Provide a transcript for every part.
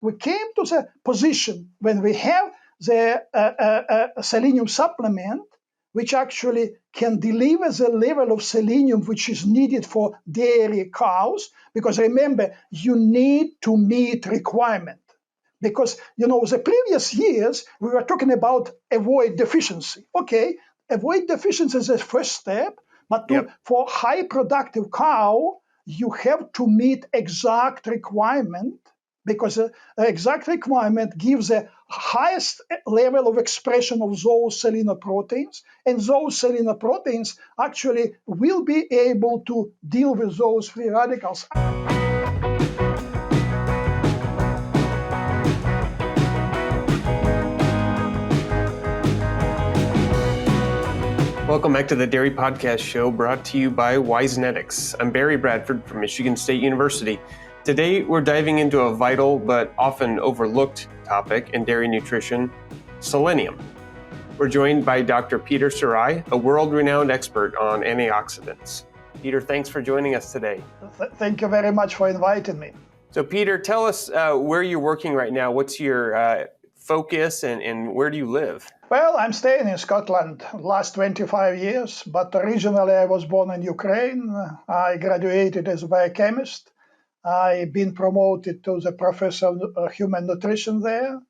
we came to the position when we have the selenium supplement, which actually can deliver the level of selenium which is needed for dairy cows. Because remember, you need to meet requirement. Because, the previous years, we were talking about avoid deficiency. Okay, avoid deficiency is the first step, but for high productive cow, you have to meet exact requirement, because the exact requirement gives the highest level of expression of those selenoproteins, and those selenoproteins actually will be able to deal with those free radicals. Welcome back to the Dairy Podcast Show, brought to you by Wisenetics. I'm Barry Bradford from Michigan State University. Today, we're diving into a vital but often overlooked topic in dairy nutrition, selenium. We're joined by Dr. Peter Surai, a world-renowned expert on antioxidants. Peter, thanks for joining us today. Thank you very much for inviting me. So, Peter, tell us where you're working right now. What's your focus and where do you live? Well, I'm staying in Scotland last 25 years, but originally I was born in Ukraine. I graduated as a biochemist. I've been promoted to the professor of human nutrition there.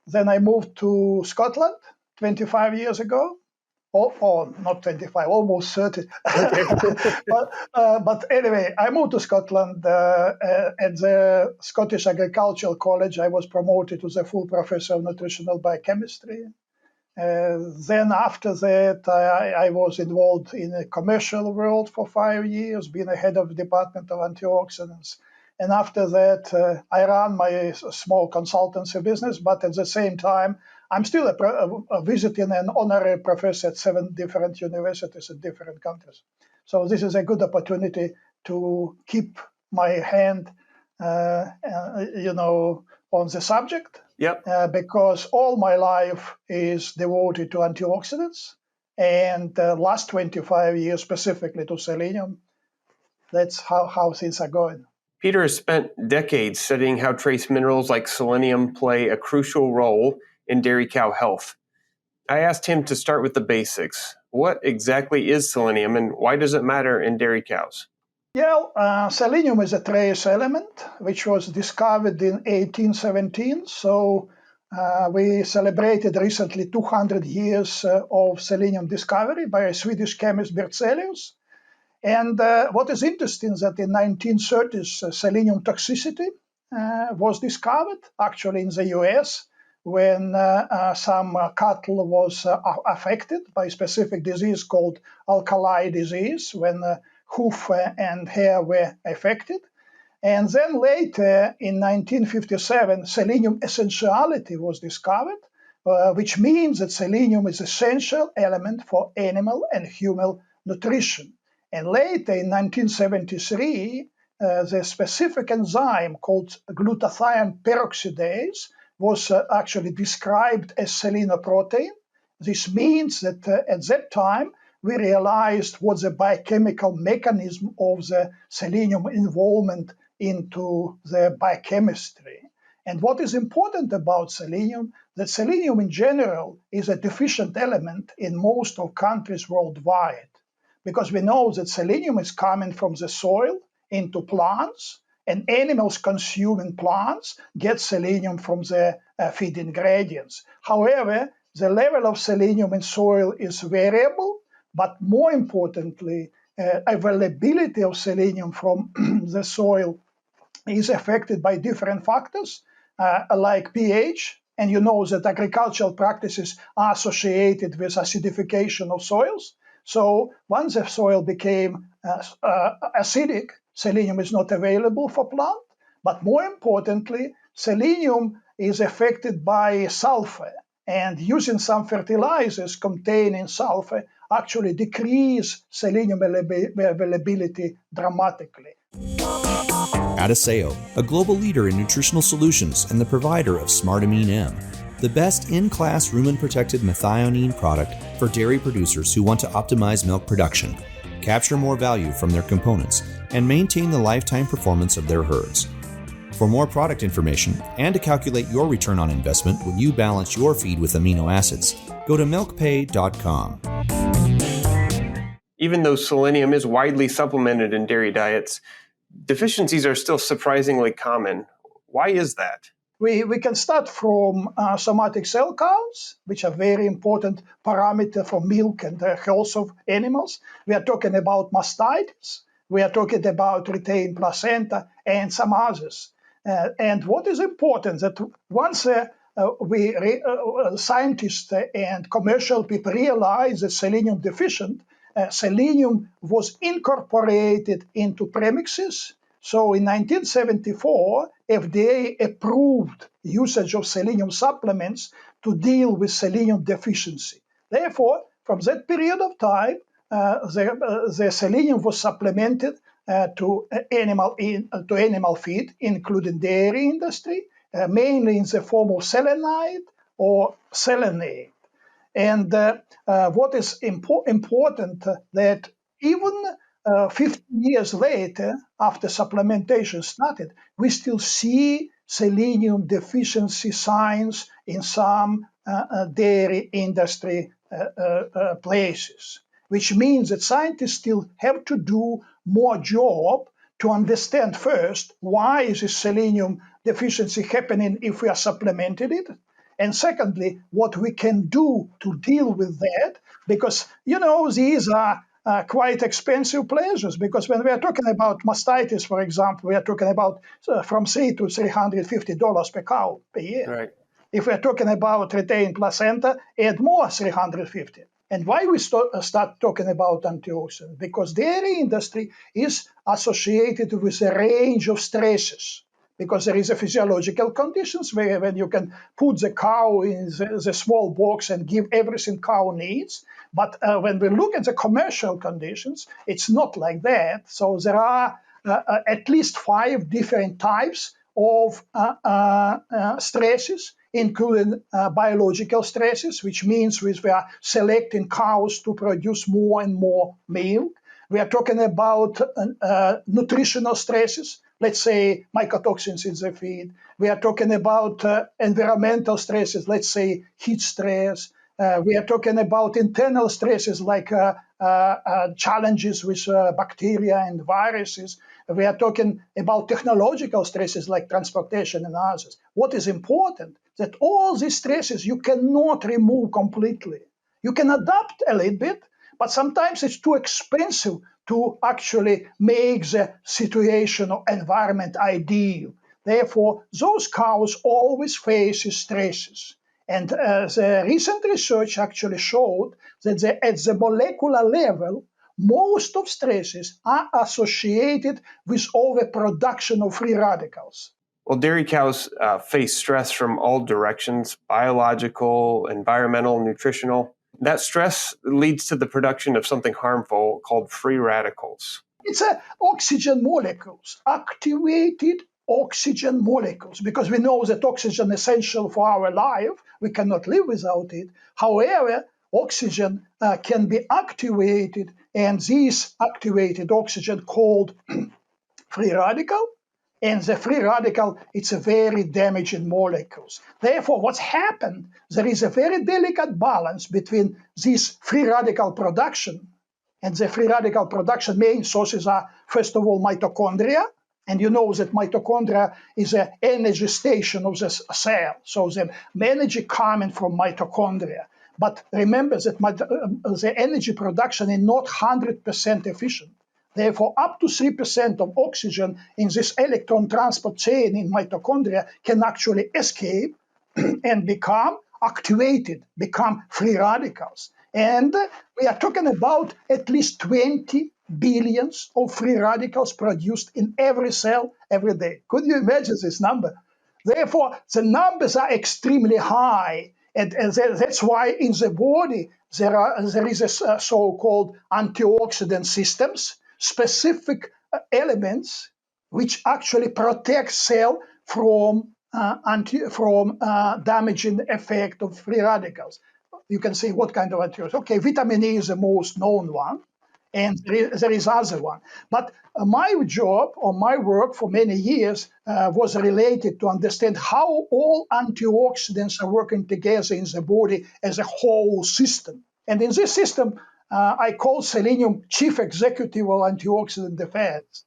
Then I moved to Scotland 25 years ago. Or not 25, almost 30. But anyway, I moved to Scotland at the Scottish Agricultural College. I was promoted to the full professor of nutritional biochemistry. Then after that, I was involved in the commercial world for 5 years, being a head of the Department of Antioxidants. And after that, I ran my small consultancy business, but at the same time, I'm still visiting an honorary professor at 7 different universities in different countries. So this is a good opportunity to keep my hand, on the subject. Yep. Because all my life is devoted to antioxidants, and last 25 years specifically to selenium. That's how things are going. Peter has spent decades studying how trace minerals like selenium play a crucial role in dairy cow health. I asked him to start with the basics. What exactly is selenium and why does it matter in dairy cows? Yeah, selenium is a trace element which was discovered in 1817. So we celebrated recently 200 years of selenium discovery by a Swedish chemist, Berzelius. And what is interesting is that in 1930s, selenium toxicity was discovered, actually in the US, when some cattle was affected by a specific disease called alkali disease, when hoof and hair were affected. And then later, in 1957, selenium essentiality was discovered, which means that selenium is an essential element for animal and human nutrition. And later, in 1973, the specific enzyme called glutathione peroxidase was actually described as selenoprotein. This means that at that time, we realized what the biochemical mechanism of the selenium involvement into the biochemistry. And what is important about selenium, that selenium in general is a deficient element in most of countries worldwide, because we know that selenium is coming from the soil into plants, and animals consuming plants get selenium from the feed ingredients. However, the level of selenium in soil is variable, but more importantly, availability of selenium from the soil is affected by different factors, like pH. And you know that agricultural practices are associated with acidification of soils. So once the soil became acidic, selenium is not available for plant. But more importantly, selenium is affected by sulfur. And using some fertilizers containing sulfur actually decrease selenium availability dramatically. Adiseo, a global leader in nutritional solutions and the provider of SmartAmine M, the best in-class rumen-protected methionine product for dairy producers who want to optimize milk production, capture more value from their components, and maintain the lifetime performance of their herds. For more product information and to calculate your return on investment when you balance your feed with amino acids, go to milkpay.com. Even though selenium is widely supplemented in dairy diets, deficiencies are still surprisingly common. Why is that? We can start from somatic cell counts, which are very important parameter for milk and the health of animals. We are talking about mastitis. We are talking about retained placenta and some others. And what is important that once scientists and commercial people realize that selenium deficient, selenium was incorporated into premixes. So in 1974, FDA approved usage of selenium supplements to deal with selenium deficiency. Therefore, from that period of time, the selenium was supplemented to animal feed, including dairy industry, mainly in the form of selenite or selenate. And what is important that even 50 years later, after supplementation started, we still see selenium deficiency signs in some dairy industry places, which means that scientists still have to do more job to understand first why is this selenium deficiency happening if we are supplementing it, and secondly, what we can do to deal with that, because these are quite expensive pleasures, because when we are talking about mastitis, for example, we are talking about from $300 to $350 per cow per year. Right. If we are talking about retained placenta, add more $350. And why we start talking about antioxidants? Because dairy industry is associated with a range of stresses. Because there is a physiological conditions where when you can put the cow in the small box and give everything cow needs. But when we look at the commercial conditions, it's not like that. So there are at least 5 different types of stresses, including biological stresses, which means we are selecting cows to produce more and more milk. We are talking about nutritional stresses, let's say mycotoxins in the feed. We are talking about environmental stresses, let's say heat stress. We are talking about internal stresses like challenges with bacteria and viruses. We are talking about technological stresses like transportation and others. What is important that all these stresses you cannot remove completely. You can adapt a little bit, but sometimes it's too expensive to actually make the situation or environment ideal. Therefore, those cows always face stresses. And the recent research actually showed that at the molecular level, most of stresses are associated with overproduction of free radicals. Well, dairy cows face stress from all directions, biological, environmental, nutritional. That stress leads to the production of something harmful called free radicals. It's oxygen molecules, activated oxygen molecules, because we know that oxygen is essential for our life. We cannot live without it. However, oxygen can be activated, and this activated oxygen called free radical. And the free radical, it's a very damaging molecules. Therefore, what's happened, there is a very delicate balance between this free radical production, and the free radical production main sources are, first of all, mitochondria. And you know that mitochondria is an energy station of the cell. So the energy coming from mitochondria. But remember that the energy production is not 100% efficient. Therefore, up to 3% of oxygen in this electron transport chain in mitochondria can actually escape and become activated, become free radicals. And we are talking about at least 20 billions of free radicals produced in every cell every day. Could you imagine this number? Therefore, the numbers are extremely high. And that's why in the body there is a so-called antioxidant systems, specific elements which actually protect cell from damaging effect of free radicals. You can say what kind of antioxidants. Okay, vitamin E is the most known one. and there is other one. But my job or my work for many years was related to understand how all antioxidants are working together in the body as a whole system. And in this system, I call selenium chief executive of antioxidant defense.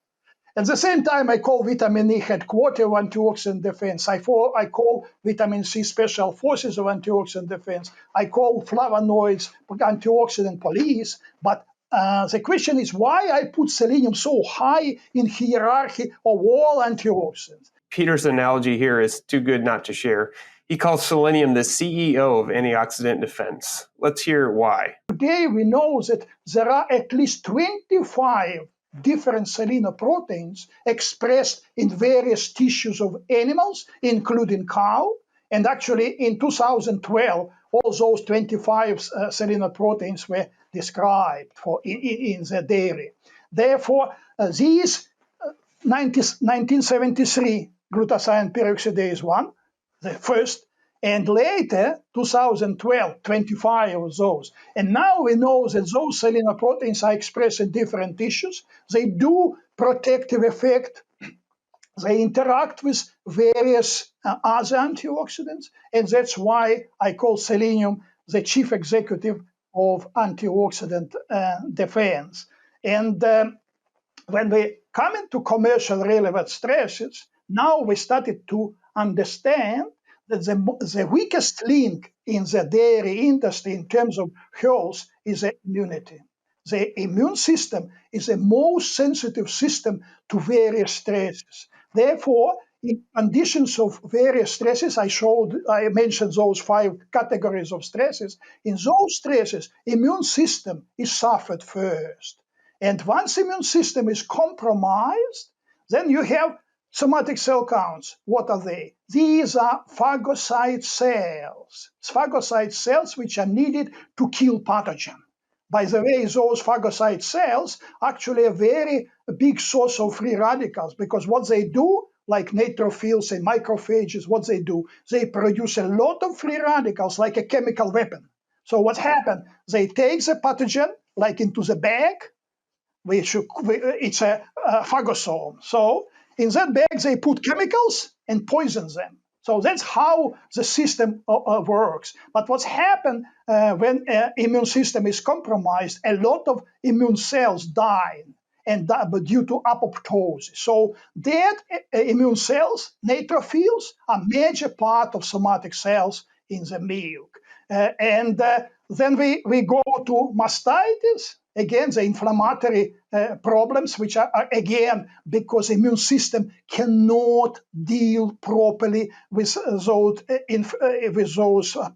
At the same time, I call vitamin E headquarters of antioxidant defense. I call vitamin C special forces of antioxidant defense. I call flavonoids antioxidant police. But the question is why I put selenium so high in hierarchy of all antioxidants. Peter's analogy here is too good not to share. He calls selenium the CEO of antioxidant defense. Let's hear why. Today, we know that there are at least 25 different selenoproteins expressed in various tissues of animals, including cow. And actually, in 2012, all those 25 selenoproteins were described in the dairy. Therefore, these 1973 glutathione peroxidase 1, the first, and later, 2012, 25 of those. And now we know that those selenoproteins are expressed in different tissues. They do protective effect. They interact with various other antioxidants. And that's why I call selenium the chief executive of antioxidant defense. And when we come into commercial relevant stresses, now we started to understand that the weakest link in the dairy industry in terms of health is immunity. The immune system is the most sensitive system to various stresses. Therefore, in conditions of various stresses, I mentioned those 5 categories of stresses. In those stresses, immune system is suffered first. And once immune system is compromised, then you have somatic cell counts. What are they? These are phagocyte cells. It's phagocyte cells which are needed to kill pathogen. By the way, those phagocyte cells actually a very big source of free radicals, because what they do, like neutrophils and macrophages, what they do, they produce a lot of free radicals like a chemical weapon. So what happened? They take the pathogen like into the bag, it's a phagosome. So in that bag, they put chemicals and poison them. So that's how the system works. But what's happened when immune system is compromised, a lot of immune cells die, but due to apoptosis. So dead immune cells, neutrophils, are major part of somatic cells in the milk. Then we go to mastitis. Again, the inflammatory problems, which are again because immune system cannot deal properly with those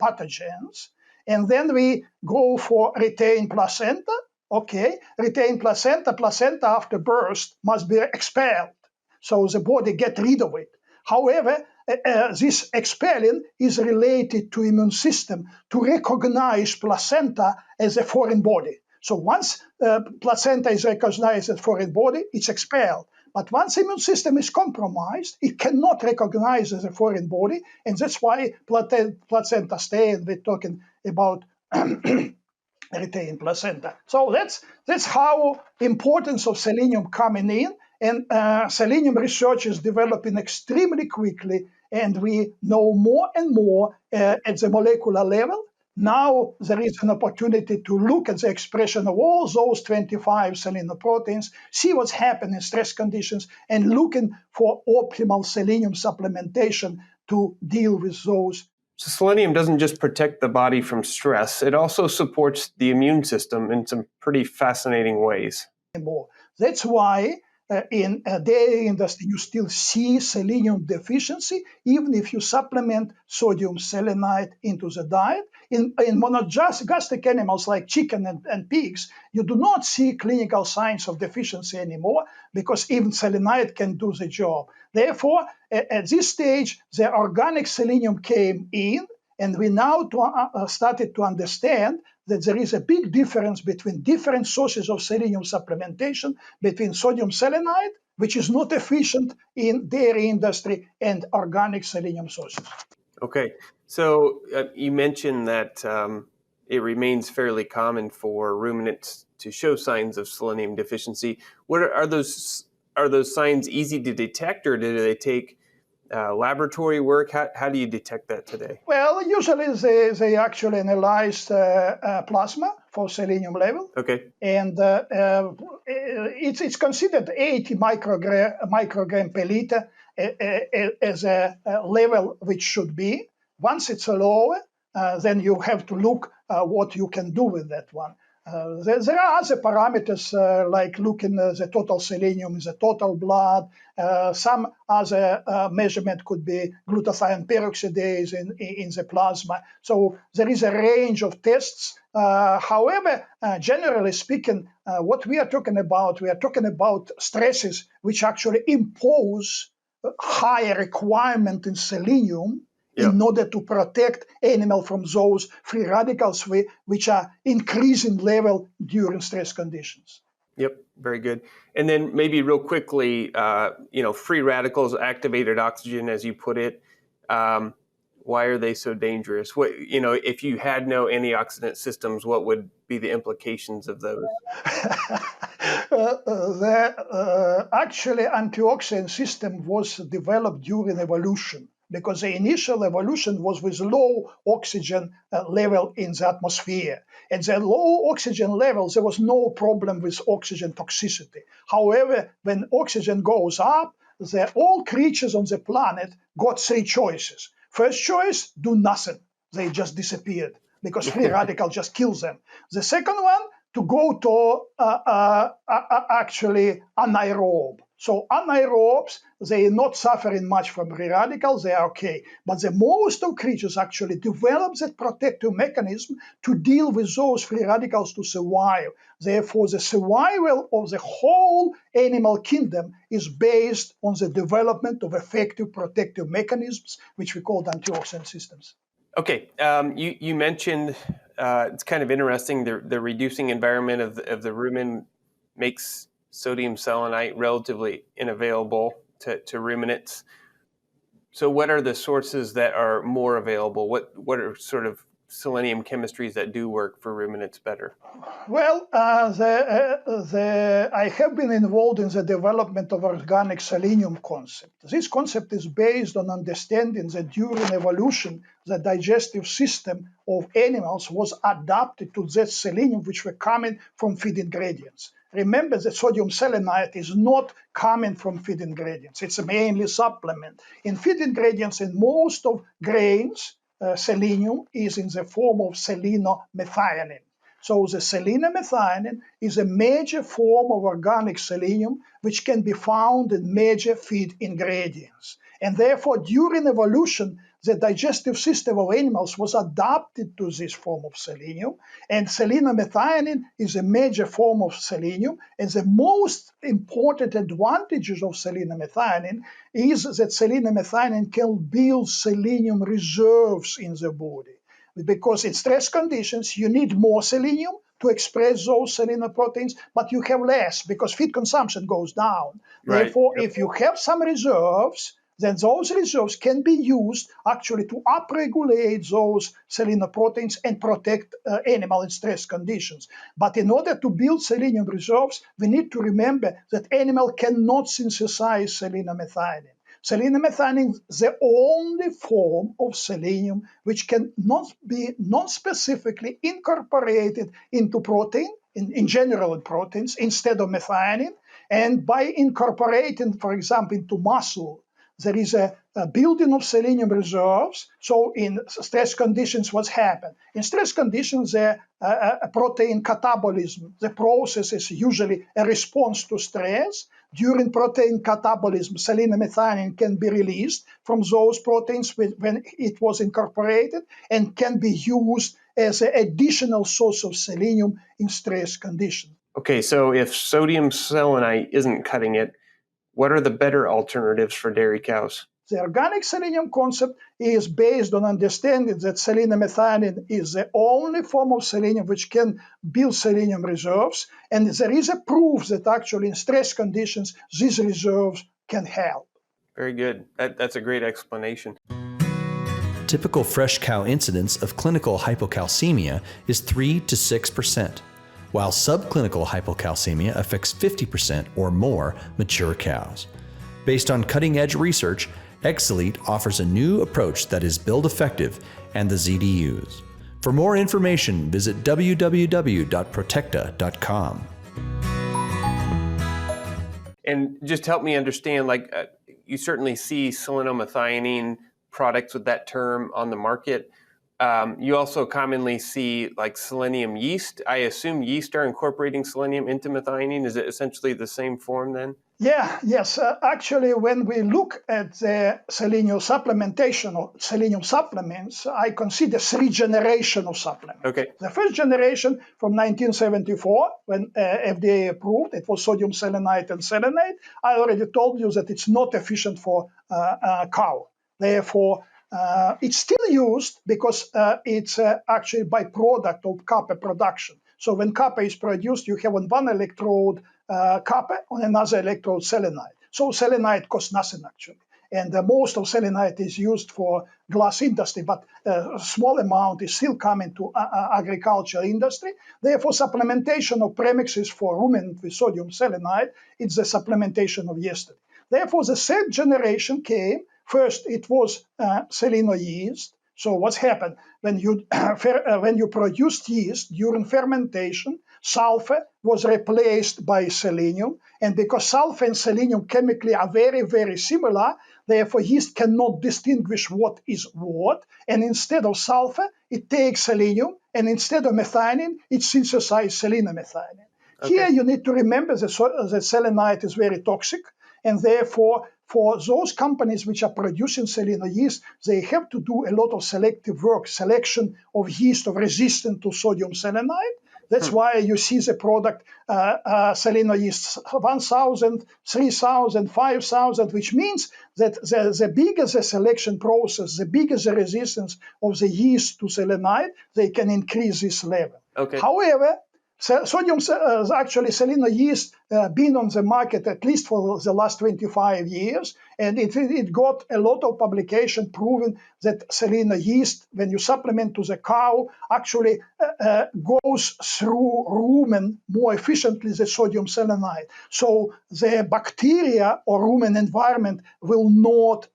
pathogens. And then we go for retained placenta. Okay, retained placenta after birth must be expelled, so the body get rid of it. However, this expelling is related to immune system to recognize placenta as a foreign body. So once placenta is recognized as foreign body, it's expelled. But once immune system is compromised, it cannot recognize as a foreign body, and that's why placenta stay, and we're talking about retained placenta. So that's how importance of selenium coming in, and selenium research is developing extremely quickly, and we know more and more at the molecular level. Now there is an opportunity to look at the expression of all those 25 selenoproteins, see what's happening in stress conditions, and looking for optimal selenium supplementation to deal with those. So selenium doesn't just protect the body from stress, it also supports the immune system in some pretty fascinating ways. That's why in the dairy industry you still see selenium deficiency, even if you supplement sodium selenite into the diet. In monogastric animals like chicken and pigs, you do not see clinical signs of deficiency anymore, because even selenite can do the job. Therefore, at this stage, the organic selenium came in, and we now started to understand that there is a big difference between different sources of selenium supplementation, between sodium selenite, which is not efficient in dairy industry, and organic selenium sources. Okay, so you mentioned that it remains fairly common for ruminants to show signs of selenium deficiency. What are those? Are those signs easy to detect, or do they take laboratory work? How do you detect that today? Well, usually they actually analyze plasma for selenium level. Okay. And it's considered 80 microgram per liter as a level which should be. Once it's lower, then you have to look what you can do with that one. There are other parameters like looking at the total selenium in the total blood. Some other measurement could be glutathione peroxidase in the plasma. So there is a range of tests. However, generally speaking, what we are talking about stresses which actually impose higher requirement in selenium in order to protect animal from those free radicals which are increasing level during stress conditions. Yep, very good. And then maybe real quickly, free radicals, activated oxygen, as you put it. Why are they so dangerous? If you had no antioxidant systems, what would be the implications of those? Actually, antioxidant system was developed during evolution, because the initial evolution was with low oxygen level in the atmosphere. At the low oxygen levels, there was no problem with oxygen toxicity. However, when oxygen goes up, all creatures on the planet got three choices. First choice, do nothing. They just disappeared because free radical just kills them. The second one, to go to actually anaerobe. So anaerobes, they are not suffering much from free radicals, they are okay. But the most of creatures actually develop that protective mechanism to deal with those free radicals to survive. Therefore, the survival of the whole animal kingdom is based on the development of effective protective mechanisms, which we call antioxidant systems. Okay, you mentioned it's kind of interesting. The reducing environment of the rumen makes sodium selenite relatively unavailable to ruminants. So what are the sources that are more available? What are sort of selenium chemistries that do work for ruminants better? Well, I have been involved in the development of organic selenium concept. This concept is based on understanding that during evolution, the digestive system of animals was adapted to that selenium which were coming from feed ingredients. Remember that sodium selenite is not coming from feed ingredients. It's mainly supplement. In feed ingredients, in most of grains, selenium is in the form of selenomethionine. So the selenomethionine is a major form of organic selenium which can be found in major feed ingredients. And therefore, during evolution, the digestive system of animals was adapted to this form of selenium. And selenomethionine is a major form of selenium. And the most important advantages of selenomethionine is that selenomethionine can build selenium reserves in the body. Because in stress conditions, you need more selenium to express those selenoproteins, but you have less because feed consumption goes down. Right. Therefore, if you have some reserves, then those reserves can be used actually to upregulate those selenoproteins and protect animal in stress conditions. But in order to build selenium reserves, we need to remember that animal cannot synthesize selenomethionine. Selenomethionine is the only form of selenium which can not be non-specifically incorporated into protein, in general in proteins, instead of methionine. And by incorporating, for example, into muscle, there is a building of selenium reserves. So in stress conditions, what's happened? In stress conditions, the protein catabolism, the process is usually a response to stress. During protein catabolism, selenomethionine can be released from those proteins when it was incorporated and can be used as an additional source of selenium in stress conditions. Okay, so if sodium selenite isn't cutting it, what are the better alternatives for dairy cows? The organic selenium concept is based on understanding that selenomethionine is the only form of selenium which can build selenium reserves, and there is a proof that actually in stress conditions, these reserves can help. Very good. That's a great explanation. typical fresh cow incidence of clinical hypocalcemia is 3 to 6%, while subclinical hypocalcemia affects 50% or more mature cows. Based on cutting-edge research, Exelite offers a new approach that is build effective and the ZDUs. For more information, visit www.protecta.com. And just help me understand, you certainly see selenomethionine products with that term on the market. You also commonly see selenium yeast. I assume yeast are incorporating selenium into methionine. Is it essentially the same form then? Yes. Actually, when we look at the selenium supplementation or selenium supplements, I consider 3 generations of supplements. Okay. The first generation from 1974, when FDA approved, it was sodium selenite and selenate. I already told you that it's not efficient for cow. Therefore, it's still used because it's actually byproduct of copper production. So when copper is produced, you have on one electrode copper, on another electrode selenite. So selenite costs nothing actually. And most of selenite is used for glass industry, but a small amount is still coming to agriculture industry. Therefore, supplementation of premixes for ruminant with sodium selenite, it's the supplementation of yesterday. Therefore, the third generation came. First, it was seleno yeast. So what's happened? When you produced yeast during fermentation, sulfur was replaced by selenium. And because sulfur and selenium chemically are very, very similar, therefore yeast cannot distinguish what is what. And instead of sulfur, it takes selenium. And instead of methionine, it synthesizes selenomethionine. Okay. Here you need to remember that selenite is very toxic. And therefore, for those companies which are producing seleno yeast, they have to do a lot of selective work, selection of yeast of resistant to sodium selenite. That's why you see the product seleno yeast 1,000, 3,000, 5,000, which means that the bigger the selection process, the bigger the resistance of the yeast to selenite, they can increase this level. Okay. However, seleno yeast been on the market at least for the last 25 years, and it got a lot of publication proving that seleno yeast, when you supplement to the cow, actually goes through rumen more efficiently than sodium selenite. So the bacteria or rumen environment will not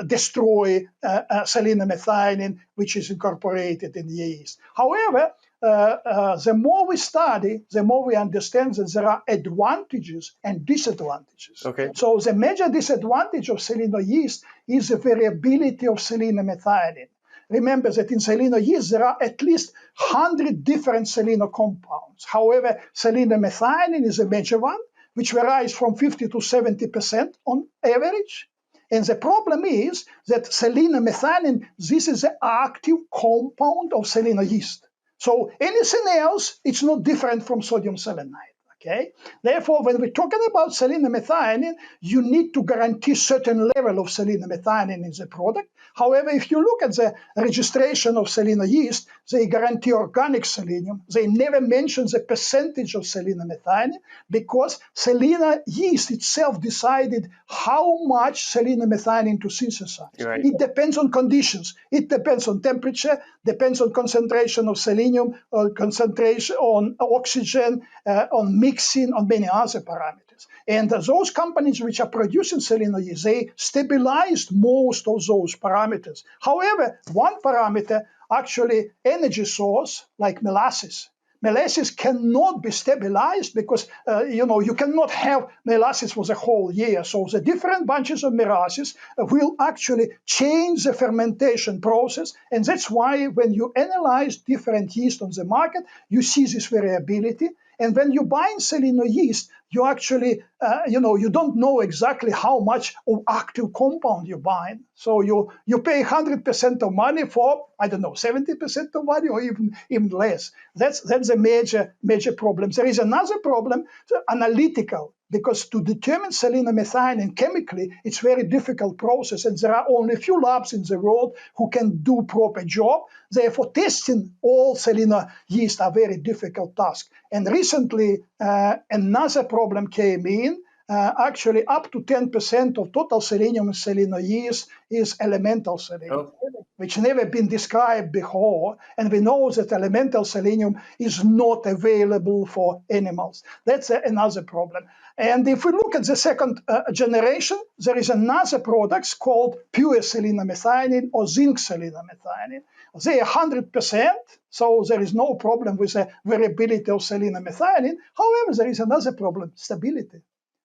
destroy selenomethionine, which is incorporated in the yeast. However, the more we study, the more we understand that there are advantages and disadvantages. Okay. So the major disadvantage of seleno yeast is the variability of selenomethionine. Remember that in seleno yeast, there are at least 100 different seleno compounds. However, selenomethionine is a major one, which varies from 50 to 70% on average. And the problem is that selenomethionine, this is the active compound of seleno yeast. So anything else, it's not different from sodium selenite, okay? Therefore, when we're talking about selenomethionine, you need to guarantee certain level of selenomethionine in the product. However, if you look at the registration of seleno yeast, they guarantee organic selenium. They never mention the percentage of selenomethionine because seleno yeast itself decided how much selenomethionine to synthesize. Right. It depends on conditions. It depends on temperature, depends on concentration of selenium, or concentration on oxygen, on mixing, on many other parameters. And those companies which are producing seleno yeast, they stabilized most of those parameters. However, one parameter, actually energy source, like molasses. Molasses cannot be stabilized because, you cannot have molasses for the whole year. So the different bunches of molasses will actually change the fermentation process. And that's why when you analyze different yeast on the market, you see this variability. And when you buy seleno yeast, you actually, you don't know exactly how much of active compound you buy. So you pay 100% of money for, 70% of money or even less. That's a major problem. There is another problem, analytical, because to determine selenomethionine chemically, it's a very difficult process, and there are only a few labs in the world who can do proper job. Therefore, testing all seleno yeast are very difficult task. And recently, another problem came in. actually up to 10% of total selenium in selenoids is elemental selenium, which never been described before. And we know that elemental selenium is not available for animals. That's another problem. And if we look at the second generation, there is another product called pure selenomethionine or zinc selenomethionine. They are 100%, so there is no problem with the variability of selenomethionine. However, there is another problem, stability.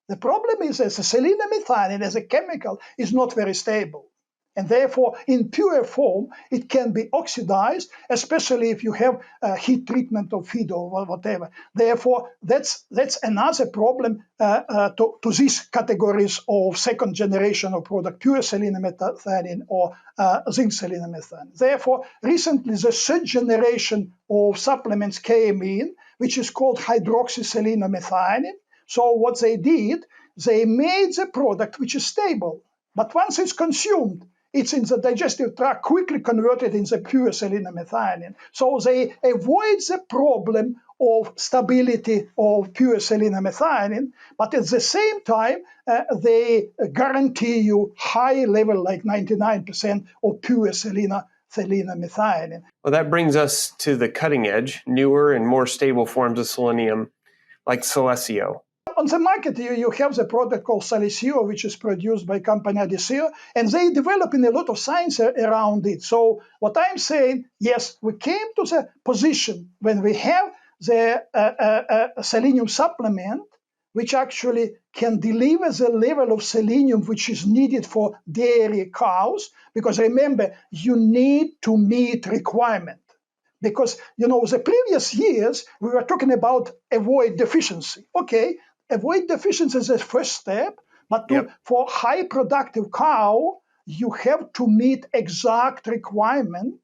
The problem is that the selenomethionine as a chemical is not very stable. And therefore, in pure form, it can be oxidized, especially if you have heat treatment of feed or whatever. Therefore, that's another problem to these categories of second generation of product, pure selenomethionine or zinc selenomethionine. Therefore, recently, the third generation of supplements came in, which is called hydroxy-selenomethionine. So what they did, they made the product which is stable. But once it's consumed, it's in the digestive tract quickly converted into pure selenomethionine. So they avoid the problem of stability of pure selenomethionine, but at the same time, they guarantee you high level, like 99% of pure selenomethionine. Well, that brings us to the cutting edge, newer and more stable forms of selenium, like Selecio. On the market, you have the product called Selecio, which is produced by company Adiseo, and they developing a lot of science around it. So what I'm saying, yes, we came to the position when we have the selenium supplement, which actually can deliver the level of selenium which is needed for dairy cows, because remember, you need to meet requirement. Because, the previous years, we were talking about avoid deficiency. Okay, avoid deficiency is the first step, but for high productive cow, you have to meet exact requirement,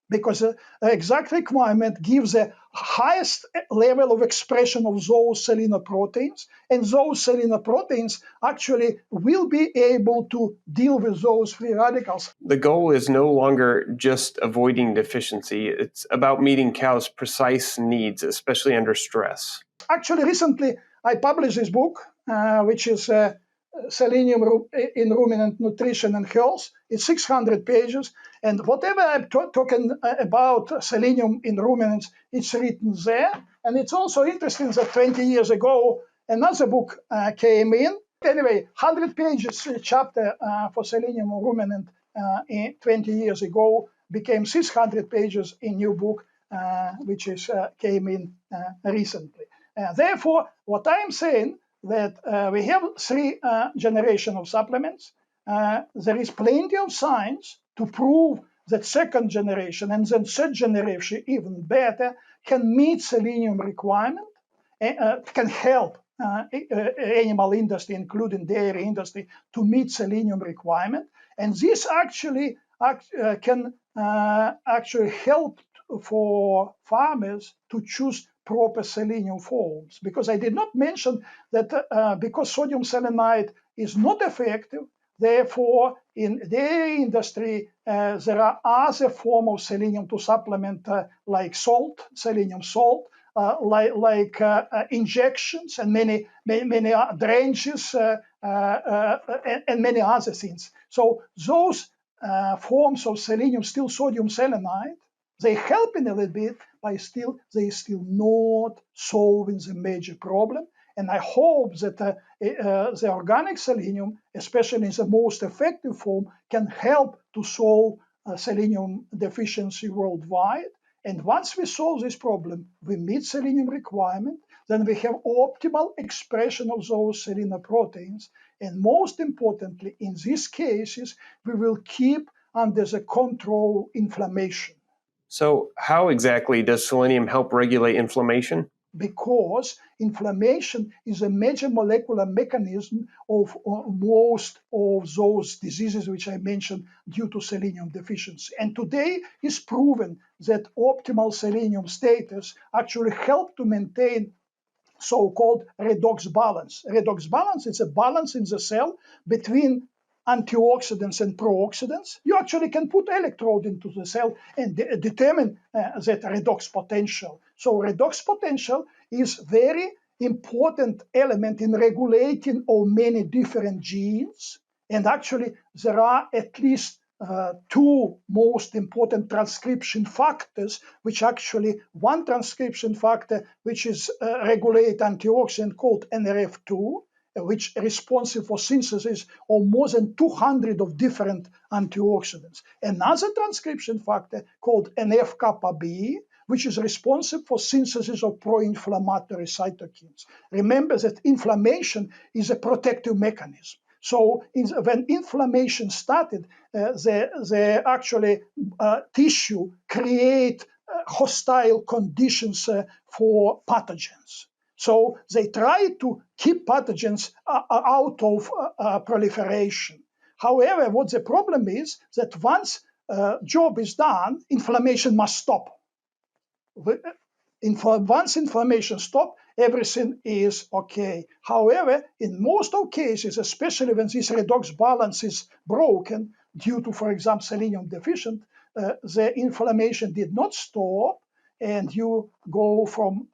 because exact requirement gives the highest level of expression of those selenoproteins, and those selenoproteins actually will be able to deal with those free radicals. The goal is no longer just avoiding deficiency. It's about meeting cows' precise needs, especially under stress. Actually, recently, I published this book, which is Selenium in Ruminant Nutrition and Health. It's 600 pages. And whatever I'm talking about selenium in ruminants, it's written there. And it's also interesting that 20 years ago, another book came in. Anyway, 100 pages chapter for selenium in ruminant 20 years ago became 600 pages in new book, which is came in recently. Therefore, what I'm saying that we have three generation of supplements. There is plenty of science to prove that second generation and then third generation, even better, can meet selenium requirement, can help animal industry, including dairy industry, to meet selenium requirement. And this actually can actually help for farmers to choose proper selenium forms, because I did not mention that because sodium selenide is not effective, therefore in dairy industry there are other forms of selenium to supplement like salt, selenium salt, like injections and many drenches and many other things. So those forms of selenium, still sodium selenide, they help in a little bit, but they still not solving the major problem. And I hope that the organic selenium, especially in the most effective form, can help to solve selenium deficiency worldwide. And once we solve this problem, we meet selenium requirement, then we have optimal expression of those selenoproteins. And most importantly, in these cases, we will keep under the control inflammation. So how exactly does selenium help regulate inflammation? Because inflammation is a major molecular mechanism of most of those diseases which I mentioned due to selenium deficiency. And today it's proven that optimal selenium status actually help to maintain so-called redox balance. Redox balance is a balance in the cell between antioxidants and pro-oxidants. You actually can put electrode into the cell and determine that redox potential. So redox potential is very important element in regulating of many different genes. And actually, there are at least two most important transcription factors, which actually one transcription factor, which is regulate antioxidant called NRF2, which is responsible for synthesis of more than 200 of different antioxidants. Another transcription factor called NF-kappa B, which is responsible for synthesis of pro-inflammatory cytokines. Remember that inflammation is a protective mechanism. So when inflammation started, the actually tissue create hostile conditions for pathogens. So they try to keep pathogens out of proliferation. However, what the problem is that once job is done, inflammation must stop. Once inflammation stops, everything is okay. However, in most of cases, especially when this redox balance is broken due to, for example, selenium deficient, the inflammation did not stop, and you go for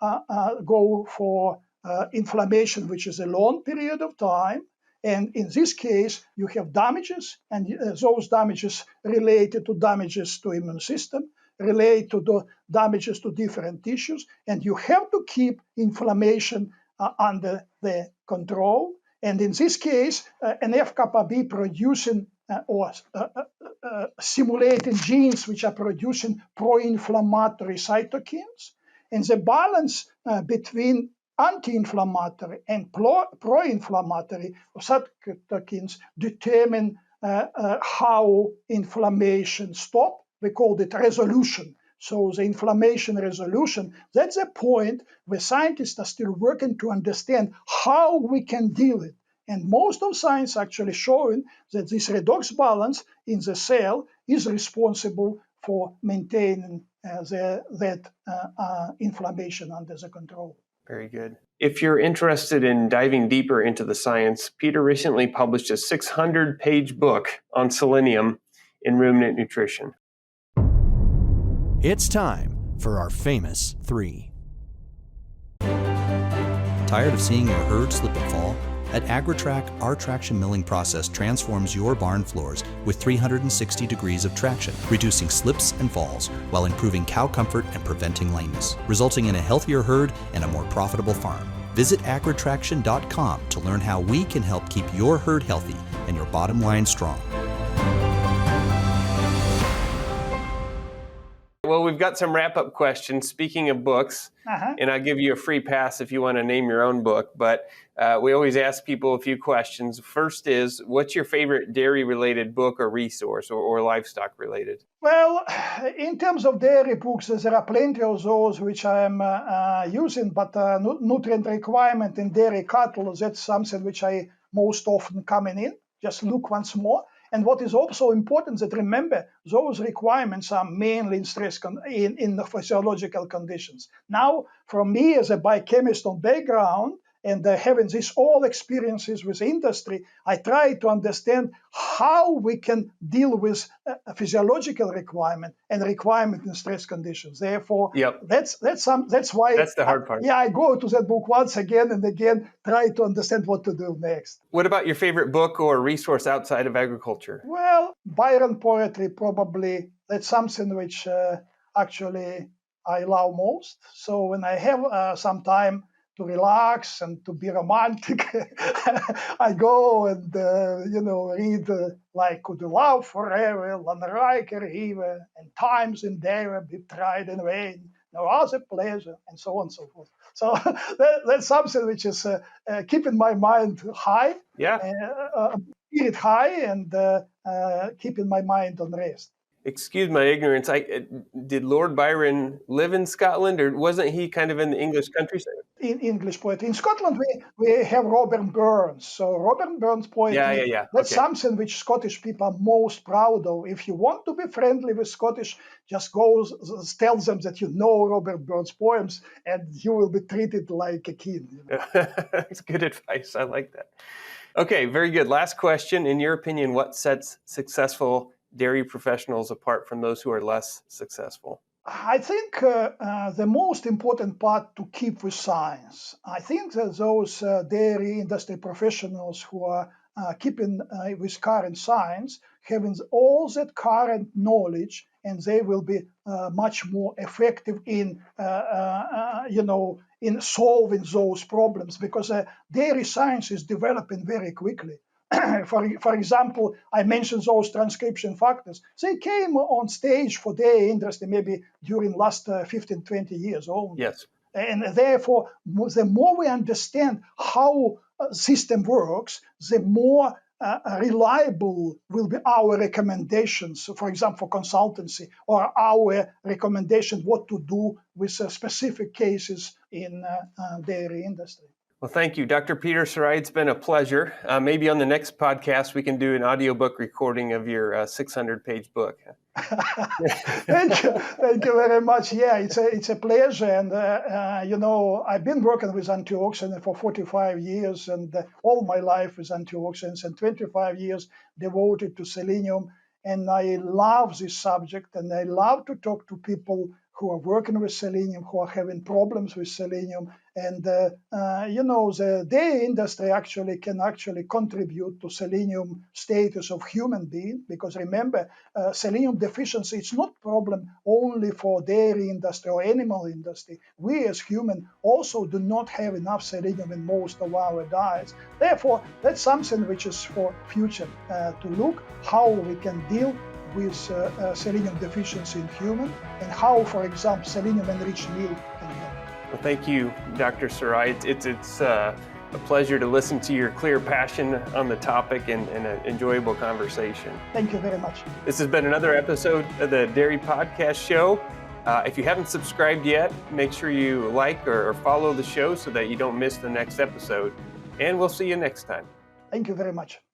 inflammation, which is a long period of time. And in this case, you have damages, and those damages related to damages to immune system, relate to the damages to different tissues, and you have to keep inflammation under the control. And in this case, NF-kappa B producing or simulating genes which are producing pro-inflammatory cytokines, and the balance between anti-inflammatory and pro-inflammatory cytokines determine how inflammation stops. We called it resolution. So the inflammation resolution, that's a point where scientists are still working to understand how we can deal with it. And most of science actually showing that this redox balance in the cell is responsible for maintaining that inflammation under the control. Very good. If you're interested in diving deeper into the science, Peter recently published a 600-page book on selenium in ruminant nutrition. It's time for our famous three. Tired of seeing your herd slip and fall? At AgriTrack, our traction milling process transforms your barn floors with 360 degrees of traction, reducing slips and falls while improving cow comfort and preventing lameness, resulting in a healthier herd and a more profitable farm. Visit agritraction.com to learn how we can help keep your herd healthy and your bottom line strong. Well, we've got some wrap-up questions. Speaking of books, and I'll give you a free pass if you want to name your own book, but we always ask people a few questions. First is, what's your favorite dairy-related book or resource or livestock-related? Well, in terms of dairy books, there are plenty of those which I'm using, but nutrient requirement in dairy cattle, that's something which I most often coming in. Just look once more. And what is also important that remember, those requirements are mainly in stress in the physiological conditions. Now, for me as a biochemist on background, and having these all experiences with industry, I try to understand how we can deal with a physiological requirement and requirement in stress conditions. Therefore, that's why that's the hard part. I go to that book once again and again, try to understand what to do next. What about your favorite book or resource outside of agriculture? Well, Byron poetry probably, that's something which actually I love most. So when I have some time to relax and to be romantic, I go and read like Could You Love Forever, Lanreicher River, and Times Endeavor Be Tried in Vain, No Other Pleasure, and so on and so forth. So that's something which is keeping my mind high, spirit high, and keeping my mind on rest. Excuse my ignorance. Did Lord Byron live in Scotland, or wasn't he kind of in the English countryside? In English poetry. In Scotland, we have Robert Burns. So Robert Burns poetry, that's something which Scottish people are most proud of. If you want to be friendly with Scottish, just go tell them that you know Robert Burns' poems, and you will be treated like a king. That's good advice. I like that. Okay, very good. Last question. In your opinion, what sets successful dairy professionals apart from those who are less successful? I think the most important part to keep with science. I think that those dairy industry professionals who are keeping with current science, having all that current knowledge, and they will be much more effective in, in solving those problems because dairy science is developing very quickly. For example, I mentioned those transcription factors. They came on stage for dairy industry maybe during last 15, 20 years only. Yes. And therefore, the more we understand how system works, the more reliable will be our recommendations, for example, for consultancy, or our recommendation what to do with specific cases in dairy industry. Well, thank you, Dr. Peter Surai. It's been a pleasure. Maybe on the next podcast, we can do an audiobook recording of your 600-page book. Thank you very much. Yeah, it's a pleasure. And, I've been working with antioxidants for 45 years and all my life with antioxidants and 25 years devoted to selenium. And I love this subject and I love to talk to people who are working with selenium, who are having problems with selenium. And, the dairy industry can contribute to selenium status of human being, because remember, selenium deficiency, it's not problem only for dairy industry or animal industry. We as human also do not have enough selenium in most of our diets. Therefore, that's something which is for future to look how we can deal with selenium deficiency in human, and how, for example, selenium-enriched milk can help. Well, thank you, Dr. Surai. It's a pleasure to listen to your clear passion on the topic and an enjoyable conversation. Thank you very much. This has been another episode of the Dairy Podcast Show. If you haven't subscribed yet, make sure you like or follow the show so that you don't miss the next episode. And we'll see you next time. Thank you very much.